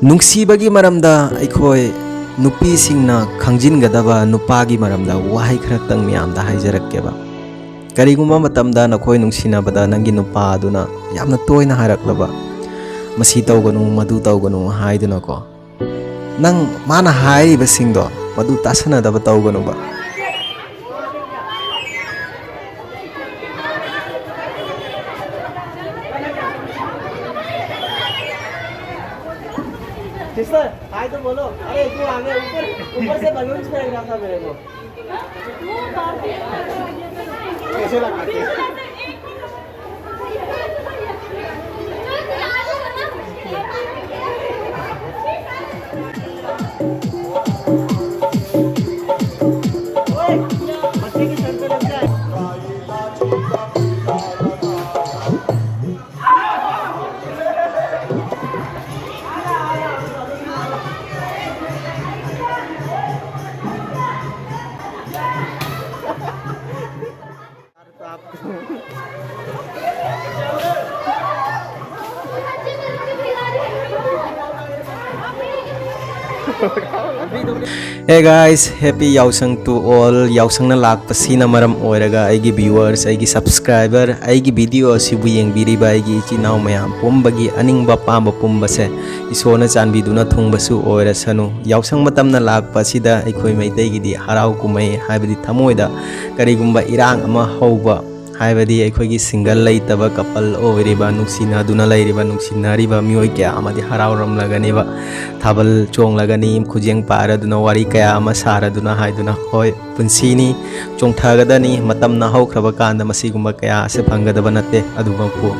ꯅꯨꯡꯁꯤꯕꯒꯤ ꯃꯔꯝꯗ ꯑꯩꯈꯣꯏ ꯅꯨꯄꯤꯁꯤꯡꯅ ꯈꯪꯖꯤꯟꯒꯗꯕ ꯅꯨꯄꯥꯒꯤ ꯃꯔꯝꯗ ꯋꯥꯍꯩ ꯈꯔꯇꯪ ꯃꯌꯥꯝꯗ ꯍꯥꯏꯖꯔꯛꯀꯦꯕ. ꯀꯔꯤꯒꯨꯝꯕ ꯃꯇꯝꯗ ꯅꯈꯣꯏ ꯅꯨꯡꯁꯤꯅꯕꯗ ꯅꯪꯒꯤ ꯅꯨꯄꯥ ꯑꯗꯨꯅ ꯌꯥꯝꯅ ꯇꯣꯏꯅ ꯍꯥꯏꯔꯛꯂꯕ ꯃꯁꯤ ꯇꯧꯒꯅꯨ ꯃꯗꯨ ꯇꯧꯒꯅꯨ ꯍꯥꯏꯗꯨꯅꯀꯣ, ꯅꯪ ꯃꯥꯅ ꯍꯥꯏꯔꯤꯕꯁꯤꯡꯗꯣ ꯃꯗꯨ ꯇꯥꯁꯟꯅꯗꯕ ꯇꯧꯒꯅꯨꯕ. सिस्टर हाय तो बोलो. अरे तू आगे ऊपर ऊपर से बलून फेंक रहा था मेरे को. कैसे लगाते ओए बच्चे की सर पे लग जाए. Hey guys, happy Yausang to all. Yausang na lakpasina maram oiraga aigi viewers, aigi subscriber, aigi video sibu yengbiriba aigi ichinaw mayam pumbagi aningba pamba pumbase isona chanbiduna thungbasu oirasanu. Yausang matam na lakpasida aikhoi maitegi harau kumai haibadi thamoida karigumba irang ama hauba haibadi aikhoi single laitaba couple oiriba nungsinaduna lairiba nungsinariba mioi kya amadi harau ramlaganiba thabal chonglagani khujeng paraduna wari kaya ama saraduna haiduna hoi punsini chongthagadani matamna haukraba kanda masigumba kaya ase phangadaba natte adubapu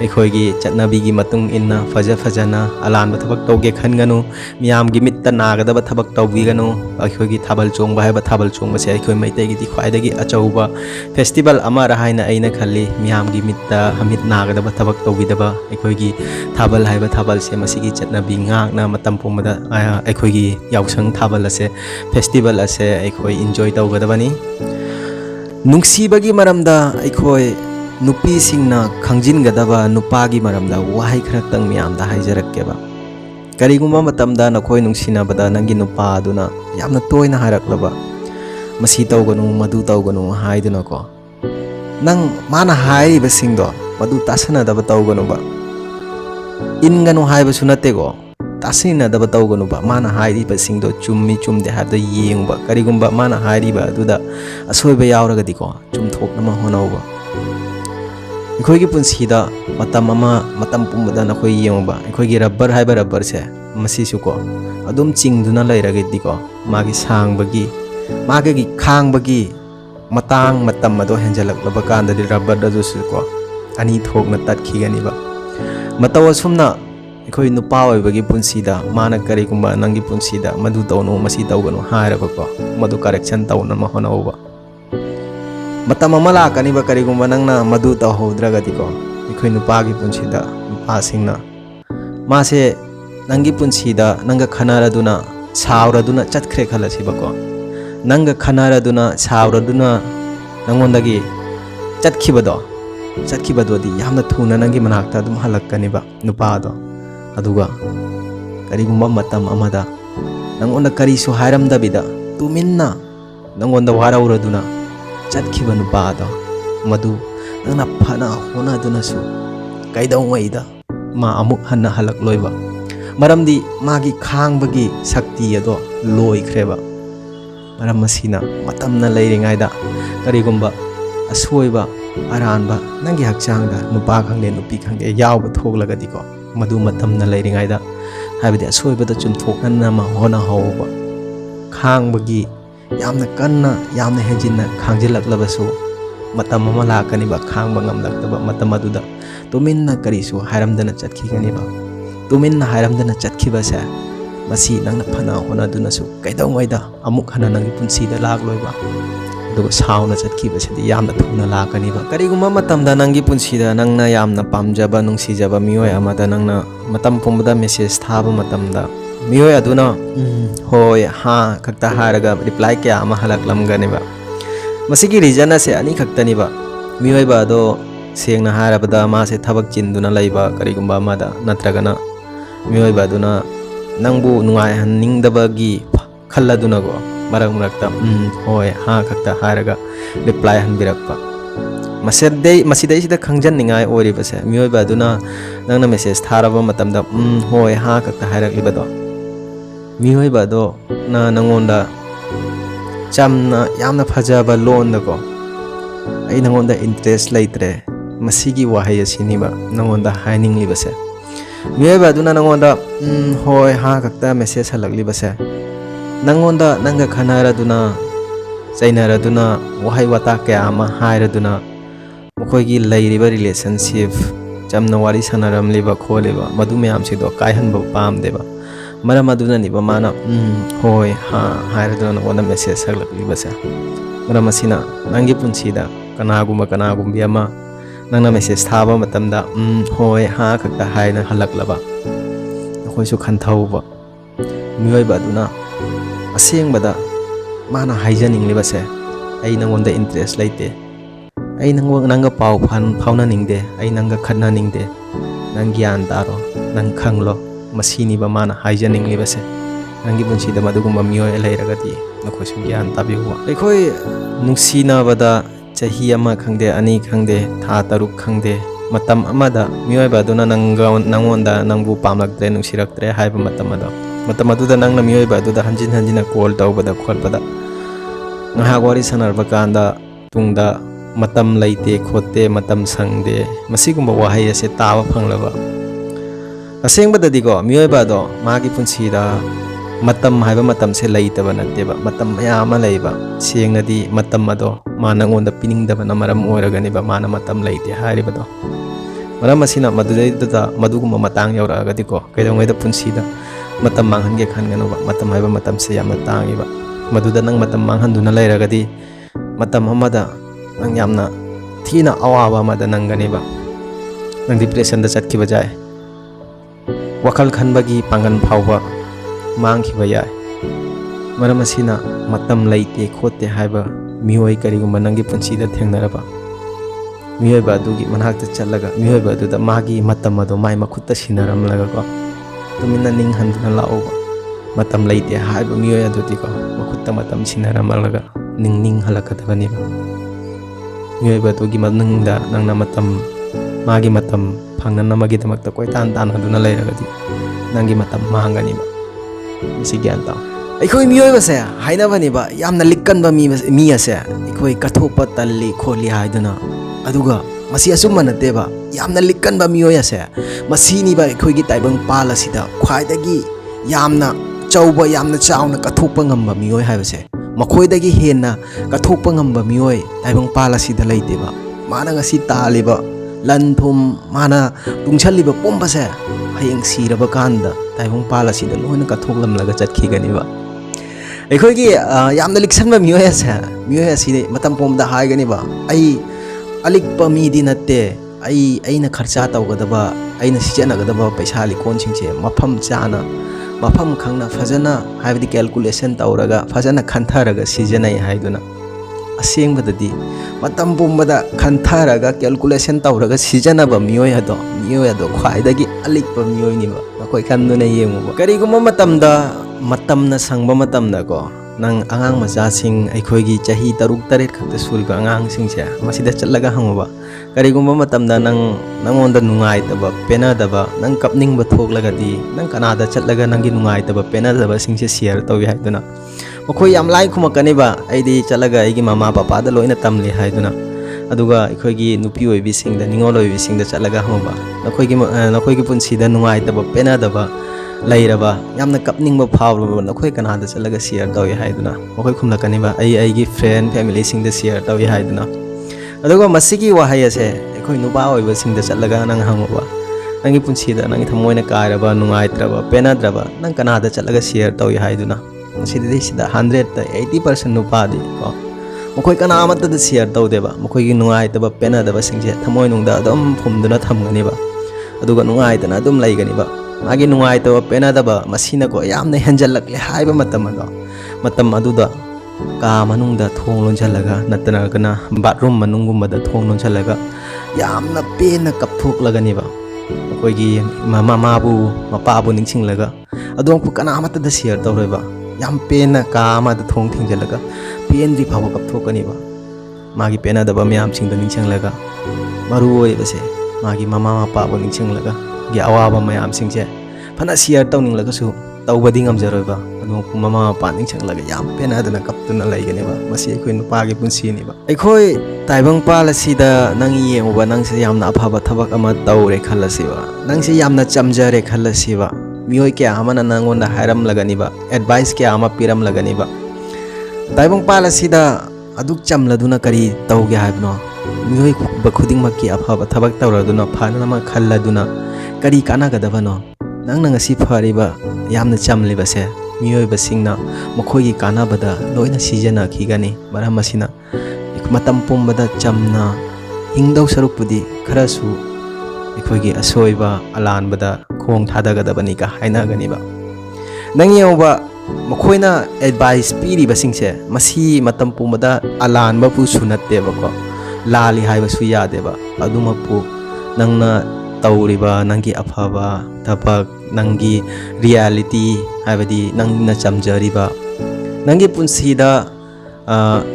aikhoi chatnabigi matung inna fajana alanba thabak tawge khanganu miyamgi mitta nagadaba thabak tawbiganu aikhoi thabal chongba haiba thabal chongba se aikhoi maitegi di khwaidagi achauba festival amara haina aina khalli miyamgi mitta hamit nagadaba thabak tawbidaba aikhoi thabal haiba thabal se masigi chatnabi ngakna matam pumada aikhoi yausang thabal ase festival ase aikhoi enjoy tawgadabani. Nungsibagi maramda aikhoi nupisingna khangjingadaba nupagi maramda wahai kharaktang miyamda haijarakkeba. Karigumba matamda nakhoi nungsinabada nanggi nupa aduna yamna toina haraklaba masi tawganu madu tawganu haidunako, nang mana hairibasingdo madu tasanadaba tawganuba. Inganu haibasu nattego, tasinadaba tawganuba. Mana hairibasingdo chummi chumde haibda yengba. Karigumba mana hairiba aduda asoiba yauragadiko chumthoknama honauba. Aikhoi punsida matam pumbada nakhoi yengba aikhoi rubber haiba rubber se masisu ko adum chingduna lairagadiko magi sangbagi magi khangbagi matang matam ado henjalaklaba kanda di rubber dadusu ko ani thokna tatkhigani ba. Matawa sumna aikhoi nupa oibagi punsida mana karigumba nangi punsida madu tawnu masi tawganu hairabako madu correction tawna ma honauba. Matam ama lakani ba karigumba nangna madu tawhodragadiko aikhoi nupagi punsida nupasingna mase nangi punsida nanga khanaraduna sauraduna chatkre khalasibako nanga khanaraduna sauraduna nangondagi chatkibado di yamna thuna nangi manakta dum halakkani ba nupado aduga karigumba matam amada nangonda karisu hairamdabida tuminna nangonda warauraduna chatkiba nupado madu nangna phana honaduna su kaidawmaida ma amuk hanna halakloiba maramdi magi khangbagi sakti ado loikreba. Maram masina matamna leiringaida karigumba asoiba aranba nangi hakchangda nupa khangde nupi khangde yawba thoglagadiko madu matamna leiringaida haibadi asoibada chumthoknana ma hona hauba khangbagi yamna kanna yamna hejinna khangjilaklabasu matam ama lakaniba khangba ngamlaktaba matam aduda tuminna karisu hairamdana chatkhiganiba. Tuminna hairamdana chatkibase masi nangna phana honaduna su kaidawmaida amuk hana nangi punsida lakloiba aduga sauna chatkibasidi yamna thuna lakaniba. Karigumba matamda nangi punsida nangna yamna pamjaba nungsijaba mioi amada nangna matam pumbada message thaba matamda mioi aduna hoi ha khakta haraga reply kya ama halaklamganiba. Masigi reason ase ani khaktaniba mioi ba do sengna harabada mase thabak chinduna laiba karigumba amada natragana mioi ba duna nangbu nungaihanningdabagi khalladunako marak marakta hoi ha khakta haraga reply hanbirakpa masidai khangjanningai oribase mioiba aduna nangna message tharaba matamda hoi ha khakta haraklibado mioiba do na nangonda chamna yamna phajaba londako ai nangonda interest laitre masigi wahai asiniba nangonda haininglibase mioiba aduna nangonda hoi ha khakta message halaklibase nangonda nanga khanaraduna chainaraduna wahai wata kya ama hairaduna mokoigi lairiba relationship chamna wari sanaramliba kholiba madu mayam sido kaihanba pamdeba maram aduna niba mana hoi ha hairaduna nangonda message halaklibase maram asina nangi punsida kanagumbi ama nangna message thaba matamda hoi ha khakta haina halaklaba nakhoisu khanthauba mioiba aduna asengbada mana haijaninglibase ai nangonda interest laite ai nanga pau phauna ningde ai nanga khanna ningde nang gyan taro nang khanglo masini ba mana haijaninglibase nangi bunsida madugumba mioi lairagati nakhoisu gyan tabiwa ekhoi nungsina bada chahi ama khangde ani khangde tha taruk khangde matam amada mioi baduna nangonda nangbu pamlaktre nungsiraktre haiba matam aduda nangna mioi baduda hanjina call tawbada kholpada ngahak wari sanarba kanda tungda matam laite khote matam sangde masigumba wahai ase tawa phanglaba asengbadadi ko mioi bado magi punsida matam haiba matam se laitaba natteba matam mayama laiba sengnadi matam ado manangonda piningdaba na maram oiragani ba mana matam laite haribado maram asina madudaiduda madugumba matang yauragadi ko kaidongaida punsida matam manghange khangano ba matam haiba matam se yamna tangiba maduda nang matam manghanduna lairagadi matam amada nang yamna thina awaba amada nangani ba nang depression da chatkiba jai wakal khanbagi pangan phawba mangkhiba yai maram asina matam laite khote haiba mioi karigumba nangi punsida thengnaraba mioi badugi manhakta challaga mioi baduda magi matam ado mai makhutta sinaramlaga ko tumina ning handuna laoba matam laite haiba mioi adudi ko makhutta matam sinaramlaga ning halakadabani ba mioi badugi manungda nangna matam magi matam phangnana magi damakta koitan tan aduna lairagadi nangi matam mahangani ba isi gyan taw aikhoi mioi base hainabani ba yamna likkanba mi ase aikhoi kathopa talli kholi haiduna aduga masi asumma natte ba yamna likkanba mioi ase masini ba aikhoi gi taibang pal asida khwaidagi yamna chauba yamna chauna kathokpa ngamba mioi haibase makhoidagi henna kathokpa ngamba mioi taibang pal asida leite ba mana ngasi taliba lanthum mana tungchaliba pombase hayeng siraba kanda taibang pal asida loina kathoklamlaga chatkigani ba aikhoi gi yamna liksanba mioi ase matam pomda haigani ba ai alikpa midi natte aina kharcha tawgadaba aina sijanagadaba paisa likon singche mafam chana mafam khangna fajana haibdi calculation tawraga fajana khantharaga sijanai haiduna asengbadadi matam pumbada khantharaga calculation tawraga sijanaba mioi ado khwaidagi alikpa mioi niba nakoi khanduna yenguba kariguma matamna sangba matamda ko nang angang majasing aikhoigi chahi taruk taret khakta sulba angang singse masida challaga hanguba karigumba matamda nangonda nungai taba pena daba nang kapning ba thoklagadi nang kanada chatlaga nangi nungai taba pena daba singse share tawi haiduna mokhoi yam lai khumakani ba aidi chalaga aigi mama papa da loina tamli haiduna aduga aikhoigi nupi oibi singda ningol oibi singda chalaga hanguba nakhoigi punsida nungai taba pena daba lairaba yamna kapningba phawraba nakhoi kanada chalaga share tawi haiduna mokhoi khumlakani ba aigi friend family singda share tawi haiduna aduga masigi wahai ase aikhoi nuba oiba singda chalaga nang hanguba nangi punsida nangi thamoina kairaba nungaitraba penadraba nang kanada chalaga share tawi haiduna masidi sida 100 ta 80% nupadi ko mokhoi kana amata da share tawdeba mokhoi gi nungaitaba penadaba singje thamoi nungda adum phumduna thamgani ba aduga nungaitana adum laigani ba magi nungaitaba penadaba masina ko yamna henjallakle haiba matam aduda ka manungda thong lonjalaga natana kana bathroom manungumada thong lonjalaga yamna pena kapthoklagani ba ꯑꯩꯈꯣꯏꯒꯤ ꯃꯃꯥꯕꯨ ꯃꯄꯥꯕꯨ ꯅꯤꯡꯁꯤꯡꯂꯒ ꯑꯗꯣꯝꯕꯨ ꯀꯅꯥꯃꯠꯇꯗ ꯁꯤꯌꯔ ꯇꯧꯔꯣꯏꯕ ꯌꯥꯝ ꯄꯦꯟꯅ ꯀꯥ ꯑꯃꯗ ꯊꯣꯡ ꯊꯤꯡꯖꯤꯜꯂꯒ ꯄꯦꯟꯗ꯭ꯔꯤ ꯐꯥꯎꯕ ꯀꯞꯊꯣꯛꯀꯅꯤꯕ ꯃꯥꯒꯤ ꯄꯦꯟꯅꯗꯕ ꯃꯌꯥꯝꯁꯤꯡꯗꯣ ꯅꯤꯡꯁꯤꯡꯂꯒ ꯃꯔꯨ ꯑꯣꯏꯕꯁꯦ ꯃꯥꯒꯤ ꯃꯃꯥ ꯃꯄꯥꯕꯨ ꯅꯤꯡꯁꯤꯡꯂꯒ ꯃꯥꯒꯤ ꯑꯋꯥꯕ ꯃꯌꯥꯝꯁꯤꯡꯁꯦ ꯐꯅ ꯁꯤꯌꯔ ꯇꯧꯅꯤꯡꯂꯒꯁꯨ ꯇꯧꯕꯗꯤ ꯉꯝꯖꯔꯣꯏꯕ ꯑꯗꯨꯕꯨ ꯃꯃꯥ ꯃꯄꯥ ꯅꯤꯡꯁꯤꯡꯂꯒ ꯌꯥꯝ ꯄꯦꯟꯅꯗꯅ ꯀꯞꯇꯨꯅ ꯂꯩꯒꯅꯦꯕ ꯃꯁꯤ ꯑꯩꯈꯣꯏ ꯅꯨꯄꯥꯒꯤ ꯄꯨꯟꯁꯤꯅꯦꯕ ꯑꯩꯈꯣꯏ ꯇꯥꯏꯕꯪꯄꯥꯜ ꯑꯁꯤꯗ ꯅꯪ ꯌꯦꯡꯉꯨꯕ ꯅꯪꯁꯦ ꯌꯥꯝꯅ ꯑꯐꯕ ꯊꯕꯛ ꯑꯃ ꯇꯧꯔꯦ ꯈꯜꯂꯁꯤꯕ ꯅꯪꯁꯦ ꯌꯥꯝꯅ ꯆꯝꯖꯔꯦ ꯈꯜꯂꯁꯤꯕ ꯃꯤꯑꯣꯏ ꯀꯌꯥ ꯑꯃꯅ ꯅꯪꯉꯣꯟꯗ ꯍꯥꯏꯔꯝꯂꯒꯅꯤꯕ ꯑꯦꯗꯚꯥꯏꯁ ꯀꯌꯥ ꯑꯃ ꯄꯤꯔꯝꯂꯒꯅꯤꯕ ꯇꯥꯏꯕꯪꯄꯥꯜ ꯑꯁꯤꯗ ꯑꯗꯨꯛ ꯆꯝꯂꯗꯨꯅ ꯀꯔꯤ ꯇꯧꯒꯦ ꯍꯥꯏꯕꯅꯣ ꯃꯤꯑꯣꯏ ꯈꯨꯗꯤꯡꯃꯛꯀꯤ ꯑꯐꯕ ꯊꯕꯛ ꯇꯧꯔꯗꯨꯅ ꯐꯅꯅꯕ ꯈꯜꯂꯗꯨꯅ ꯀꯔꯤ ꯀꯥꯟꯅꯒꯗꯕꯅꯣ ꯅꯪꯅ ꯉꯁꯤ ꯐꯔꯤꯕ ꯌꯥꯝꯅ ꯆꯝꯂꯤꯕꯁꯦ ꯃꯤꯑꯣꯏꯕꯁꯤꯡꯅ ꯃꯈꯣꯏꯒꯤ ꯀꯥꯟꯅꯕꯗ ꯂꯣꯏꯅ ꯁꯤꯖꯤꯟꯅꯈꯤꯒꯅꯤ ꯃꯔꯝ ꯑꯁꯤꯅ ꯃꯇꯝ ꯄꯨꯝꯕꯗ ꯆꯝꯅ ꯍꯤꯡꯗꯧ ꯁꯔꯨꯛꯄꯨꯗꯤ ꯈꯔꯁꯨ ꯑꯩꯈꯣꯏꯒꯤ ꯑꯁꯣꯏꯕ ꯑꯂꯥꯟꯕꯗ ꯈꯣꯡ ꯊꯥꯗꯒꯗꯕꯅꯤꯒ ꯍꯥꯏꯅꯒꯅꯤꯕ ꯅꯪ ꯌꯦꯡꯉꯨꯕ ꯃꯈꯣꯏꯅ ꯑꯦꯗꯚꯥꯏꯁ ꯄꯤꯔꯤꯕꯁꯤꯡꯁꯦ ꯃꯁꯤ ꯃꯇꯝ ꯄꯨꯝꯕꯗ ꯑꯂꯥꯟꯕꯕꯨꯁꯨ ꯅꯠꯇꯦꯕꯀꯣ ꯂꯥꯜꯂꯤ ꯍꯥꯏꯕꯁꯨ ꯌꯥꯗꯦꯕ ꯑꯗꯨꯃꯛꯄꯨ ꯅꯪꯅ ꯇꯧꯔꯤꯕ ꯅꯪꯒꯤ ꯑꯐꯕ ꯊꯕꯛ ꯅꯪꯒꯤ ꯔꯤꯌꯦꯂꯤꯇꯤ ꯍꯥꯏꯕꯗꯤ ꯅꯪꯅ ꯆꯝꯖꯔꯤꯕ ꯅꯪꯒꯤ ꯄꯨꯟꯁꯤꯗ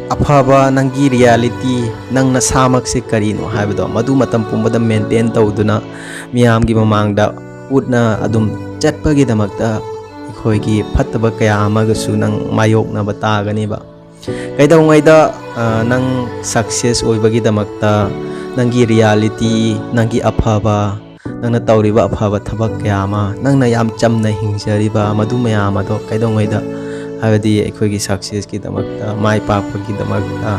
ꯑꯐꯕ ꯅꯪꯒꯤ ꯔꯤꯌꯦꯂꯤꯇꯤ ꯅꯪ ꯅꯁꯥꯃꯛꯁꯦ ꯀꯔꯤꯅꯣ ꯍꯥꯏꯕꯗꯣ ꯃꯗꯨ ꯃꯇꯝ ꯄꯨꯝꯕꯗ ꯃꯦꯟꯇꯦꯟ ꯇꯧꯗꯨꯅ ꯃꯤꯌꯥꯝꯒꯤ ꯃꯃꯥꯡꯗ ꯎꯠꯅ ꯑꯗꯨꯝ ꯆꯠꯄꯒꯤꯗꯃꯛꯇ ꯑꯩꯈꯣꯏꯒꯤ ꯐꯠꯇꯕ ꯀꯌꯥ ꯑꯃꯒꯁꯨ ꯅꯪ ꯃꯥꯌꯣꯛꯅꯕ ꯇꯥꯒꯅꯦꯕ ꯀꯩꯗꯧꯉꯩꯗ ꯅꯪ ꯁꯛꯁꯦꯁ ꯑꯣꯏꯕꯒꯤꯗꯃꯛꯇ ꯅꯪꯒꯤ ꯔꯤꯌꯦꯂꯤꯇꯤ ꯅꯪꯒꯤ ꯑꯐꯕ ꯅꯪꯅ ꯇꯧꯔꯤꯕ ꯑꯐꯕ ꯊꯕꯛ ꯀꯌꯥ ꯑꯃ ꯅꯪꯅ ꯌꯥꯝ ꯆꯝꯅ ꯍꯤꯡꯖꯔꯤꯕ ꯃꯗꯨ ꯃꯌꯥꯝ ꯑꯗꯣ ꯀꯩꯗꯧꯉꯩꯗ ꯍꯥꯏꯕꯗꯤ ꯑꯩꯈꯣꯏꯒꯤ ꯁꯛꯁꯦꯁꯀꯤꯗꯃꯛꯇ ꯃꯥꯏ ꯄꯥꯛꯄꯒꯤꯗꯃꯛꯇ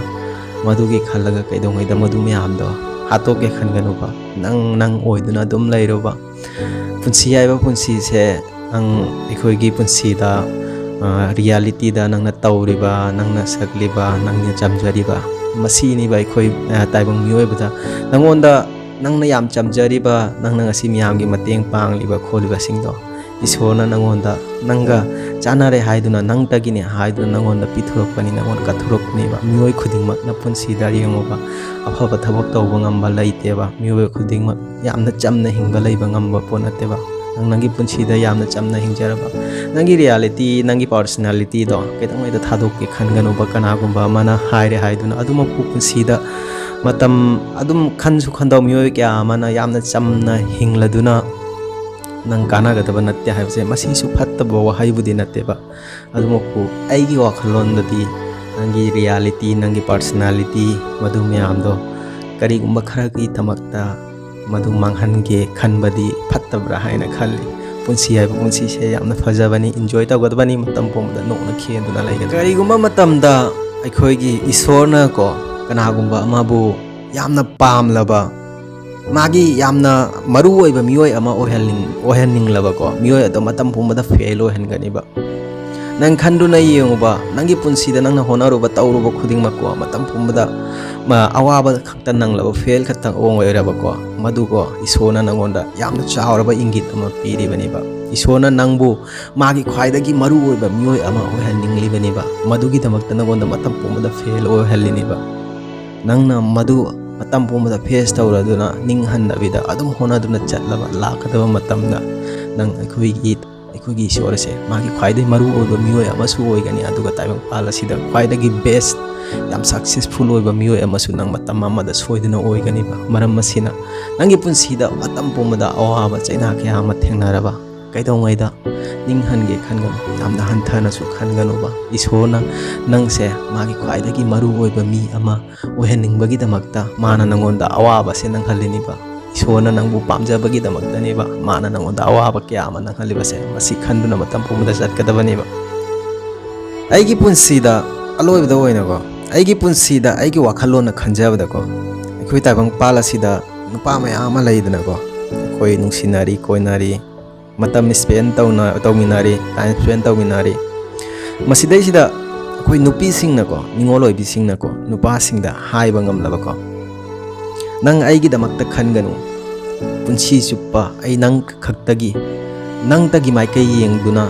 ꯃꯗꯨꯒꯤ ꯈꯜꯂꯒ ꯀꯩꯗꯧꯉꯩꯗ ꯃꯗꯨ ꯃꯌꯥꯝꯗꯣ ꯍꯥꯠꯇꯣꯛꯀꯦ ꯈꯟꯒꯅꯨꯕ ꯅꯪ ꯑꯣꯏꯗꯨꯅ ꯑꯗꯨꯝ ꯂꯩꯔꯨꯕ ꯄꯨꯟꯁꯤ ꯍꯥꯏꯕ ꯄꯨꯟꯁꯤꯁꯦ ꯅꯪ ꯑꯩꯈꯣꯏꯒꯤ ꯄꯨꯟꯁꯤꯗ ꯔꯤꯌꯦꯂꯤꯇꯤꯗ ꯅꯪꯅ ꯇꯧꯔꯤꯕ ꯅꯪꯅ ꯁꯛꯂꯤꯕ ꯅꯪꯅ ꯆꯝꯖꯔꯤꯕ ꯃꯁꯤꯅꯤꯕ ꯑꯩꯈꯣই ꯇꯥꯏꯕꯪ ꯃꯤꯑꯣꯏꯕꯗ ꯅꯪꯉꯣꯟꯗ ꯅꯪꯅ ꯌꯥꯝ ꯆꯝꯖꯔꯤꯕ ꯅꯪꯅꯉꯁꯤ ꯃꯤꯌꯥꯝꯒꯤ ꯃꯇꯦꯡ ꯄꯥꯡꯂꯤꯕ ꯈꯣꯠꯂꯤꯕꯁꯤꯡꯗꯣ ꯏꯁꯣꯔꯅ ꯅꯪꯉꯣꯟꯗ ꯅꯪꯒ ꯆꯥꯟꯅꯔꯦ ꯍꯥꯏꯗꯨꯅ ꯅꯪꯇꯒꯤꯅꯦ ꯍꯥꯏꯗꯨꯅ ꯅꯪꯉꯣꯟꯗ ꯄꯤꯊꯣꯔꯛꯄꯅꯤ ꯅꯪꯉꯣꯟꯗ ꯀꯠꯊꯣꯔꯛꯄꯅꯦꯕ ꯃꯤꯑꯣꯏ ꯈꯨꯗꯤꯡꯃꯛꯅ ꯄꯨꯟꯁꯤꯗ ꯌꯦꯡꯉꯨꯕ ꯑꯐꯕ ꯊꯕꯛ ꯇꯧꯕ ꯉꯝꯕ ꯂꯩꯇꯦꯕ ꯃꯤꯑꯣꯏ ꯈꯨꯗꯤꯡꯃꯛ ꯌꯥꯝꯅ ꯆꯝꯅ ꯍꯤꯡꯕ ꯂꯩꯕ ꯉꯝꯕ ꯄꯣꯠ ꯅꯠꯇꯦꯕ ꯅꯪꯒꯤ ꯄꯨꯟꯁꯤꯗ ꯌꯥꯝꯅ ꯆꯝꯅ ꯍꯤꯡꯖꯔꯕ ꯅꯪꯒꯤ ꯔꯤꯌꯦꯂꯤꯇꯤ ꯅꯪꯒꯤ ꯄꯔꯁꯣꯅꯦꯂꯤꯇꯤꯗꯣ ꯀꯩꯗꯧꯉꯩꯗ ꯊꯥꯗꯣꯛꯀꯦ ꯈꯟꯒꯅꯨꯕ ꯀꯅꯥꯒꯨꯝꯕ ꯑꯃꯅ ꯍꯥꯏꯔꯦ ꯍꯥꯏꯗꯨꯅ ꯑꯗꯨꯃꯛꯄꯨ ꯄꯨꯟꯁꯤꯗ ꯃꯇꯝ ꯑꯗꯨꯝ ꯈꯟꯁꯨ ꯈꯟꯗꯧ ꯃꯤꯑꯣꯏ ꯀꯌꯥ ꯑꯃꯅ ꯌꯥꯝꯅ ꯆꯝꯅ ꯍꯤꯡꯂꯗꯨꯅ ꯅꯪ ꯀꯥꯟꯅꯒꯗꯕ ꯅꯠꯇꯦ ꯍꯥꯏꯕꯁꯦ ꯃꯁꯤꯁꯨ ꯐꯠꯇꯕ ꯋꯥꯍꯩꯕꯨꯗꯤ ꯅꯠꯇꯦꯕ ꯑꯗꯨꯃꯛꯄꯨ ꯑꯩꯒꯤ ꯋꯥꯈꯜꯂꯣꯟꯗꯗꯤ ꯅꯪꯒꯤ ꯔꯤꯌꯦꯂꯤꯇꯤ ꯅꯪꯒꯤ ꯄꯔꯁꯣꯅꯦꯂꯤꯇꯤ ꯃꯗꯨ ꯃꯌꯥꯝꯗꯣ ꯀꯔꯤꯒꯨꯝꯕ ꯈꯔꯒꯤꯗꯃꯛꯇ ꯃꯗꯨ ꯃꯥꯡꯍꯟꯒꯦ ꯈꯟꯕꯗꯤ ꯐꯠꯇꯕ꯭ꯔꯥ ꯍꯥꯏꯅ ꯈꯜꯂꯤ ꯄꯨꯟꯁꯤ ꯍꯥꯏꯕ ꯄꯨꯟꯁꯤꯁꯦ ꯌꯥꯝꯅ ꯐꯖꯕꯅꯤ ꯏꯟꯖꯣꯏ ꯇꯧꯒꯗꯕꯅꯤ ꯃꯇꯝ ꯄꯨꯝꯕꯗ ꯅꯣꯛꯅ ꯈꯦꯟꯗꯨꯅ ꯂꯩꯒꯗꯕꯅꯤ ꯀꯔꯤꯒꯨꯝꯕ ꯃꯇꯝꯗ ꯑꯩꯈꯣꯏꯒꯤ ꯏꯁꯣꯔꯅ ꯀꯅꯥꯒꯨꯝꯕ ꯑꯃꯕꯨ ꯌꯥꯝꯅ ꯄꯥꯝꯂꯕ ꯃꯥꯒꯤ ꯌꯥꯝꯅ ꯃꯔꯨꯑꯣꯏꯕ ꯃꯤꯑꯣꯏ ꯑꯃ ꯑꯣꯏꯍꯟꯅꯤꯡꯂꯕꯀꯣ ꯃꯤꯑꯣꯏ ꯑꯗꯣ ꯃꯇꯝ ꯄꯨꯝꯕꯗ ꯐꯦꯜ ꯑꯣꯏꯍꯟꯒꯅꯤꯕ ꯅꯪ ꯈꯟꯗꯨꯅ ꯌꯦꯡꯉꯨꯕ ꯅꯪꯒꯤ ꯄꯨꯟꯁꯤꯗ ꯅꯪꯅ ꯍꯣꯠꯅꯔꯨꯕ ꯇꯧꯔꯨꯕ ꯈꯨꯗꯤꯡꯃꯛꯀꯣ ꯃꯇꯝ ꯄꯨꯝꯕꯗ ꯑꯋꯥꯕ ꯈꯛꯇ ꯅꯪꯂꯕ ꯐꯦꯜ ꯈꯛꯇꯪ ꯑꯣꯏꯔꯕꯀꯣ ꯃꯗꯨꯀꯣ ꯏꯁꯣꯔꯅ ꯅꯪꯉꯣꯟꯗ ꯌꯥꯝꯅ ꯆꯥꯎꯔꯕ ꯏꯪꯒꯤꯠ ꯑꯃ ꯄꯤꯔꯤꯕꯅꯦꯕ ꯏꯁꯣꯔꯅ ꯅꯪꯕꯨ ꯃꯥꯒꯤ ꯈ꯭ꯋꯥꯏꯗꯒꯤ ꯃꯔꯨꯑꯣꯏꯕ ꯃꯤꯑꯣꯏ ꯑꯃ ꯑꯣꯏꯍꯟꯅꯤꯡꯂꯤꯕꯅꯦꯕ ꯃꯗꯨꯒꯤꯗꯃꯛꯇ ꯅꯪꯉꯣꯟꯗ ꯃꯇꯝ ꯄꯨꯝꯕꯗ ꯐꯦꯜ ꯑꯣꯏꯍꯜꯂꯤꯅꯦꯕ ꯅꯪꯅ ꯃꯗꯨ ꯃꯇꯝ ꯄꯨꯝꯕꯗ ꯐꯦꯁ ꯇꯧꯔꯗꯨꯅ ꯅꯤꯡꯍꯟꯗꯕꯤꯗ ꯑꯗꯨꯝ ꯍꯣꯠꯅꯗꯨꯅ ꯆꯠꯂꯕ ꯂꯥꯛꯀꯗꯕ ꯃꯇꯝꯗ ꯅꯪ ꯑꯩꯈꯣꯏꯒꯤ ꯏꯁꯣꯔ ꯑꯁꯦ ꯃꯥꯒꯤ ꯈ꯭ꯋꯥꯏꯗꯒꯤ ꯃꯔꯨꯑꯣꯏꯕ ꯃꯤꯑꯣꯏ ꯑꯃꯁꯨ ꯑꯣꯏꯒꯅꯤ ꯑꯗꯨꯒ ꯇꯥꯏꯕꯪꯄꯥꯜ ꯑꯁꯤꯗ ꯈ꯭ꯋꯥꯏꯗꯒꯤ ꯕꯦꯁ ꯌꯥꯝ ꯁꯛꯁꯦꯁꯐꯨꯜ ꯑꯣꯏꯕ ꯃꯤꯑꯣꯏ ꯑꯃꯁꯨ ꯅꯪ ꯃꯇꯝ ꯑꯃꯗ ꯁꯣꯏꯗꯅ ꯑꯣꯏꯒꯅꯤꯕ ꯃꯔꯝ ꯑꯁꯤꯅ ꯅꯪꯒꯤ ꯄꯨꯟꯁꯤꯗ ꯃꯇꯝ ꯄꯨꯝꯕꯗ ꯑꯋꯥꯕ ꯆꯩꯅꯥ ꯀꯌꯥ ꯑꯃ ꯊꯦꯡꯅꯔꯕ ꯀꯩꯗꯧꯉꯩꯗ ꯅꯤꯡꯍꯟꯒꯦ ꯈꯟꯒꯅꯨ ꯌꯥꯝꯅ ꯍꯟꯊꯅꯁꯨ ꯈꯟꯒꯅꯨꯕ ꯏꯁꯣꯔꯅ ꯅꯪꯁꯦ ꯃꯥꯒꯤ ꯈ꯭ꯋꯥꯏꯗꯒꯤ ꯃꯔꯨꯑꯣꯏꯕ ꯃꯤ ꯑꯃ ꯑꯣꯏꯍꯟꯅꯤꯡꯕꯒꯤꯗꯃꯛꯇ ꯃꯥꯅ ꯅꯪꯉꯣꯟꯗ ꯑꯋꯥꯕꯁꯦ ꯅꯪꯍꯜꯂꯤꯅꯤꯕ ꯏꯁꯣꯔꯅ ꯅꯪꯕꯨ ꯄꯥꯝꯖꯕꯒꯤꯗꯃꯛꯇꯅꯦꯕ ꯃꯥꯅ ꯅꯪꯉꯣꯟꯗ ꯑꯋꯥꯕ ꯀꯌꯥ ꯑꯃ ꯅꯪꯍꯜꯂꯤꯕꯁꯦ ꯃꯁꯤ ꯈꯟꯗꯨꯅ ꯃꯇꯝ ꯄꯨꯝꯕꯗ ꯆꯠꯀꯗꯕꯅꯦꯕ ꯑꯩꯒꯤ ꯄꯨꯟꯁꯤꯗ ꯑꯂꯣꯏꯕꯗ ꯑꯣꯏꯅꯀꯣ ꯑꯩꯒꯤ ꯄꯨꯟꯁꯤꯗ ꯑꯩꯒꯤ ꯋꯥꯈꯜꯂꯣꯟꯅ ꯈꯟꯖꯕꯗꯀꯣ ꯑꯩꯈꯣꯏ ꯇꯥꯏꯕꯪꯄꯥꯜ ꯑꯁꯤꯗ ꯅꯨꯄꯥ ꯃꯌꯥꯝ ꯑꯃ ꯂꯩꯗꯅꯀꯣ ꯑꯩꯈꯣꯏ ꯅꯨꯡꯁꯤꯅꯔꯤ ꯀꯣꯏꯅꯔꯤ ꯃꯇꯝ ꯁ꯭ꯄꯦꯟ ꯇꯧꯃꯤꯟꯅꯔꯤ ꯇꯥꯏꯝ ꯁ꯭ꯄꯦꯟ ꯇꯧꯃꯤꯟꯅꯔꯤ ꯃꯁꯤꯗꯩꯁꯤꯗ ꯑꯩꯈꯣꯏ ꯅꯨꯄꯤꯁꯤꯡꯅꯀꯣ ꯅꯤꯡꯉꯣꯜ ꯑꯣꯏꯕꯤꯁꯤꯡꯅꯀꯣ ꯅꯨꯄꯥꯁꯤꯡꯗ ꯍꯥꯏꯕ ꯉꯝꯂꯕꯀꯣ ꯅꯪ ꯑꯩꯒꯤꯗꯃꯛꯇ ꯈꯟꯒꯅꯨ ꯄꯨꯟꯁꯤ ꯆꯨꯞꯄ ꯑꯩ ꯅꯪꯇꯒꯤ ꯃꯥꯏꯀꯩ ꯌꯦꯡꯗꯨꯅ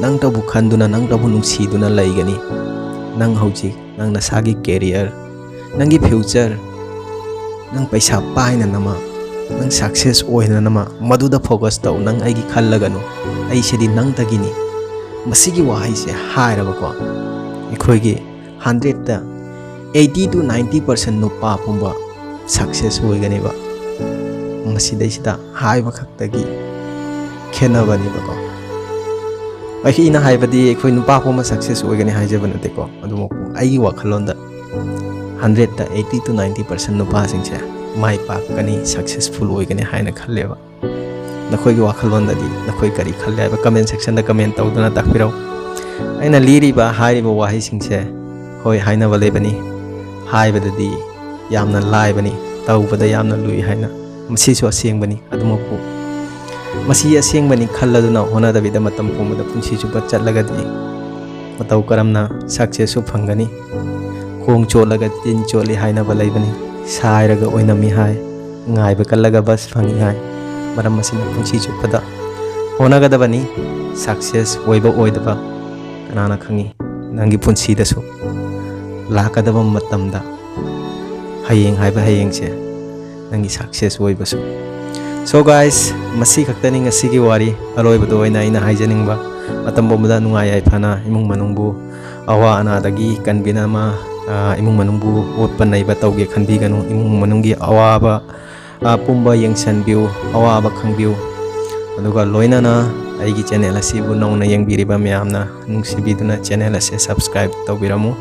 ꯅꯪꯇꯕꯨ ꯈꯟꯗꯨꯅ ꯅꯪꯇꯕꯨ ꯅꯨꯡꯁꯤꯗꯨꯅ ꯂꯩꯒꯅꯤ ꯅꯪ ꯍꯧꯖꯤꯛ ꯅꯪ ꯅꯁꯥꯒꯤ ꯀꯦꯔꯤꯌꯔ ꯅꯪꯒꯤ ꯐ꯭ꯌꯨꯆꯔ ꯅꯪ ꯄꯩꯁꯥ ꯄꯥꯏꯅꯅꯕ nang success oinanama maduda focus tau nang aigi khallaganu ai sidi nang tagini masigi wahai se hairabako ikhoigi 100 ta 80 to 90% nupa pumba success oigani ba masida sida haiba khaktagi khenabani bako ai ina haibadi ikhoi nupa pumba success oigani haijabana teko adumo aigi wakhalonda 100 ta 80 to 90% nupa singse mai pakani successful oigani haina khalleba nakhoi gi wakhalondadi nakhoi kari khalle ba comment section da comment tawduna takpirau aina liri ba hairiba wahi singse hoi haina balebani haibadadi yamna laibani tawbada yamna lui haina masisu asengbani adumoku masi asengbani khalladuna honadabida matam pumada punsi chupa chatlagadi matau karamna success phangani khong cholaga tin choli haina balaibani sairaga oinami hai ngaiba kallaga bas phangi hai maram masina punsi chupada honagadabani success oiba oidaba kanana khangi nangi punsi dasu lakadaba matamda hayeng haiba hayeng se nangi success oibasu so guys masi khaktani ngasigi wari aloibado oina ina haijaningba matam bomda nungai ai phana imung manungbu awa anadagi kanbinama imung manungbu otpa naiba tauge khanbiganu imung manunggi awaba pumba yengsanbiu awaba khangbiu aduga loinana aigi channel asibu nongna yengbiriba myamna nungsibiduna channel ase subscribe tawbiramu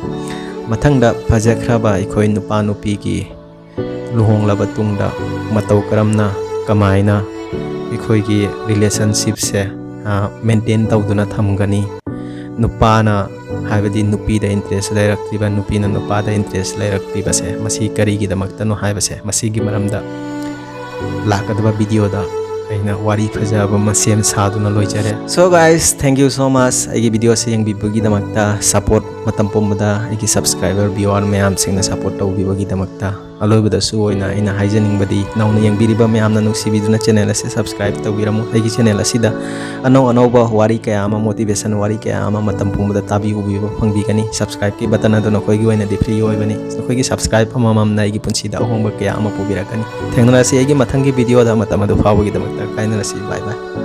mathangda phajakraba ikhoi nupa nupi gi luhonglaba tungda matau karamna kamaina ikhoi gi relationship se maintain tawduna thamgani nupana haibadi nupi da interest lairaktiba nupina nupa da interest lairaktiba se masi kari gi damaktano haibase masi gi maramda lakadaba video da aina wari phajaba masem saduna loijare so guys thank you so much aigi video se yang bibugi damakta support matam pomda aigi subscriber viewer mayam singna support tawbibagi damakta aloibada su oina ina haijaning badi nauna yang biriba mayamna nuksibiduna channel ase subscribe tawbiramu aigi channel asida anau wari kaya ama motivation wari kaya ama matam pomda tabi ubiba phangbigani subscribe ki button aduna koigi oina di free oibani koigi subscribe amamam na aigi punsida ahongba kaya ama pubirakani thengnana se aigi mathangi video da matam adu fawagi damakta kainana se bye bye